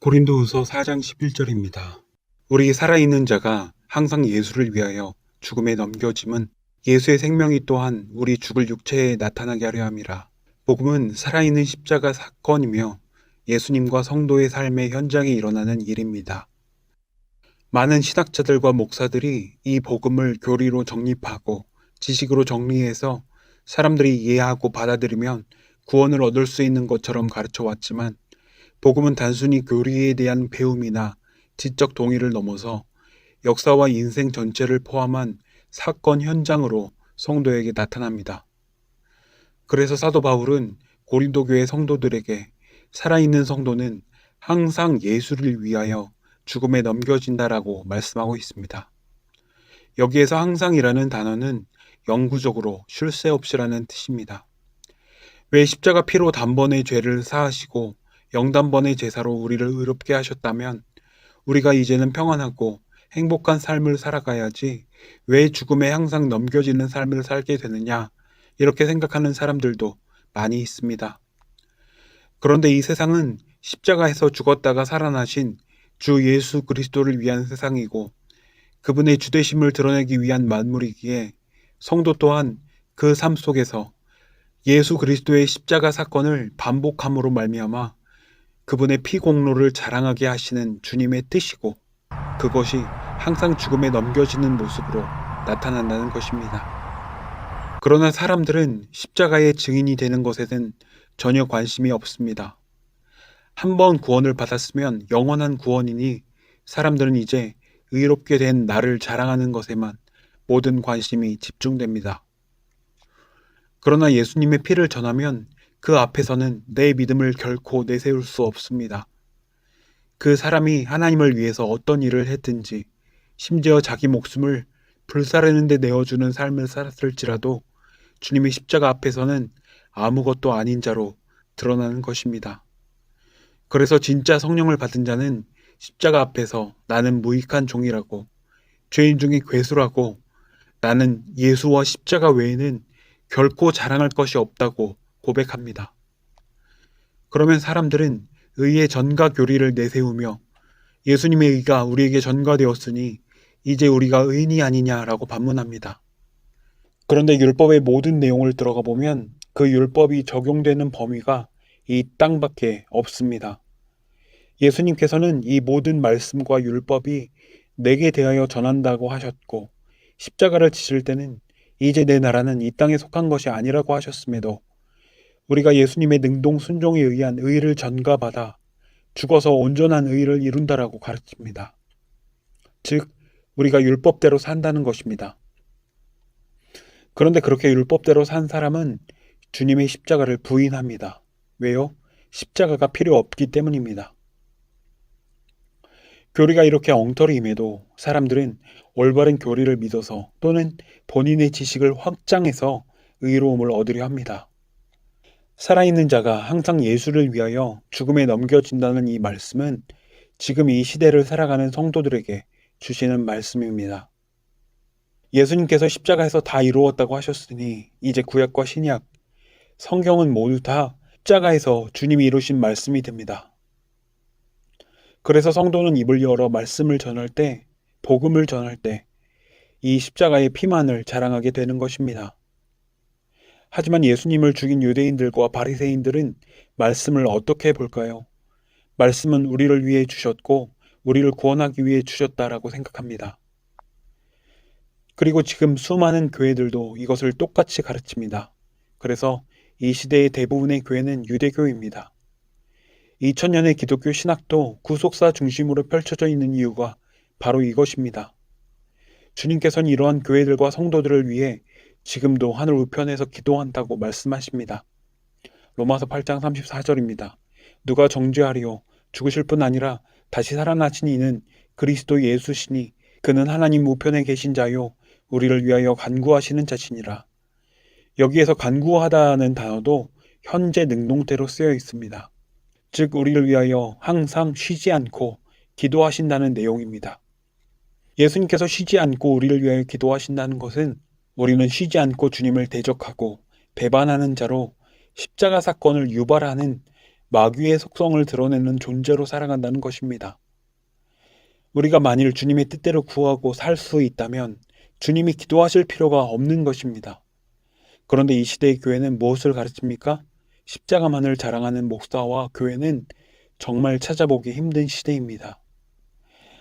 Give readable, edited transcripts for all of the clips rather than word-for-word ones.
고린도후서 4장 11절입니다. 우리 살아있는 자가 항상 예수를 위하여 죽음에 넘겨짐은 예수의 생명이 또한 우리 죽을 육체에 나타나게 하려 함이라. 복음은 살아있는 십자가 사건이며 예수님과 성도의 삶의 현장에 일어나는 일입니다. 많은 신학자들과 목사들이 이 복음을 교리로 정립하고 지식으로 정리해서 사람들이 이해하고 받아들이면 구원을 얻을 수 있는 것처럼 가르쳐 왔지만 복음은 단순히 교리에 대한 배움이나 지적 동의를 넘어서 역사와 인생 전체를 포함한 사건 현장으로 성도에게 나타납니다. 그래서 사도 바울은 고린도 교회 성도들에게 살아있는 성도는 항상 예수를 위하여 죽음에 넘겨진다라고 말씀하고 있습니다. 여기에서 항상이라는 단어는 영구적으로 쉴 새 없이라는 뜻입니다. 왜 십자가 피로 단번에 죄를 사하시고 영단번의 제사로 우리를 의롭게 하셨다면 우리가 이제는 평안하고 행복한 삶을 살아가야지 왜 죽음에 항상 넘겨지는 삶을 살게 되느냐 이렇게 생각하는 사람들도 많이 있습니다. 그런데 이 세상은 십자가에서 죽었다가 살아나신 주 예수 그리스도를 위한 세상이고 그분의 주되심을 드러내기 위한 만물이기에 성도 또한 그 삶 속에서 예수 그리스도의 십자가 사건을 반복함으로 말미암아 그분의 피공로를 자랑하게 하시는 주님의 뜻이고 그것이 항상 죽음에 넘겨지는 모습으로 나타난다는 것입니다. 그러나 사람들은 십자가의 증인이 되는 것에는 전혀 관심이 없습니다. 한번 구원을 받았으면 영원한 구원이니 사람들은 이제 의롭게 된 나를 자랑하는 것에만 모든 관심이 집중됩니다. 그러나 예수님의 피를 전하면 그 앞에서는 내 믿음을 결코 내세울 수 없습니다. 그 사람이 하나님을 위해서 어떤 일을 했든지 심지어 자기 목숨을 불사르는 데 내어주는 삶을 살았을지라도 주님의 십자가 앞에서는 아무것도 아닌 자로 드러나는 것입니다. 그래서 진짜 성령을 받은 자는 십자가 앞에서 나는 무익한 종이라고 죄인 중에 괴수라고 나는 예수와 십자가 외에는 결코 자랑할 것이 없다고 고백합니다. 그러면 사람들은 의의 전가 교리를 내세우며 예수님의 의가 우리에게 전가되었으니 이제 우리가 의인이 아니냐라고 반문합니다. 그런데 율법의 모든 내용을 들어가 보면 그 율법이 적용되는 범위가 이 땅밖에 없습니다. 예수님께서는 이 모든 말씀과 율법이 내게 대하여 전한다고 하셨고 십자가를 지실 때는 이제 내 나라는 이 땅에 속한 것이 아니라고 하셨음에도 우리가 예수님의 능동 순종에 의한 의를 전가받아 죽어서 온전한 의를 이룬다라고 가르칩니다. 즉, 우리가 율법대로 산다는 것입니다. 그런데 그렇게 율법대로 산 사람은 주님의 십자가를 부인합니다. 왜요? 십자가가 필요 없기 때문입니다. 교리가 이렇게 엉터리임에도 사람들은 올바른 교리를 믿어서 또는 본인의 지식을 확장해서 의로움을 얻으려 합니다. 살아있는 자가 항상 예수를 위하여 죽음에 넘겨진다는 이 말씀은 지금 이 시대를 살아가는 성도들에게 주시는 말씀입니다. 예수님께서 십자가에서 다 이루었다고 하셨으니 이제 구약과 신약, 성경은 모두 다 십자가에서 주님이 이루신 말씀이 됩니다. 그래서 성도는 입을 열어 말씀을 전할 때, 복음을 전할 때 이 십자가의 피만을 자랑하게 되는 것입니다. 하지만 예수님을 죽인 유대인들과 바리새인들은 말씀을 어떻게 볼까요? 말씀은 우리를 위해 주셨고 우리를 구원하기 위해 주셨다라고 생각합니다. 그리고 지금 수많은 교회들도 이것을 똑같이 가르칩니다. 그래서 이 시대의 대부분의 교회는 유대교입니다. 2000년의 기독교 신학도 구속사 중심으로 펼쳐져 있는 이유가 바로 이것입니다. 주님께서는 이러한 교회들과 성도들을 위해 지금도 하늘 우편에서 기도한다고 말씀하십니다. 로마서 8장 34절입니다. 누가 정죄하리요? 죽으실 뿐 아니라 다시 살아나신 이는 그리스도 예수시니 그는 하나님 우편에 계신 자요 우리를 위하여 간구하시는 자시니라. 여기에서 간구하다는 단어도 현재 능동태로 쓰여 있습니다. 즉 우리를 위하여 항상 쉬지 않고 기도하신다는 내용입니다. 예수님께서 쉬지 않고 우리를 위하여 기도하신다는 것은 우리는 쉬지 않고 주님을 대적하고 배반하는 자로 십자가 사건을 유발하는 마귀의 속성을 드러내는 존재로 살아간다는 것입니다. 우리가 만일 주님의 뜻대로 구하고 살 수 있다면 주님이 기도하실 필요가 없는 것입니다. 그런데 이 시대의 교회는 무엇을 가르칩니까? 십자가만을 자랑하는 목사와 교회는 정말 찾아보기 힘든 시대입니다.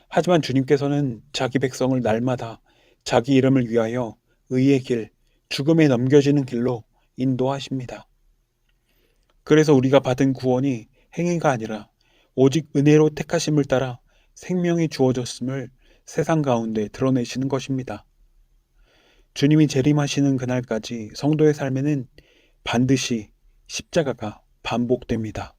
하지만 주님께서는 자기 백성을 날마다 자기 이름을 위하여 의의 길, 죽음에 넘겨지는 길로 인도하십니다. 그래서 우리가 받은 구원이 행위가 아니라 오직 은혜로 택하심을 따라 생명이 주어졌음을 세상 가운데 드러내시는 것입니다. 주님이 재림하시는 그날까지 성도의 삶에는 반드시 십자가가 반복됩니다.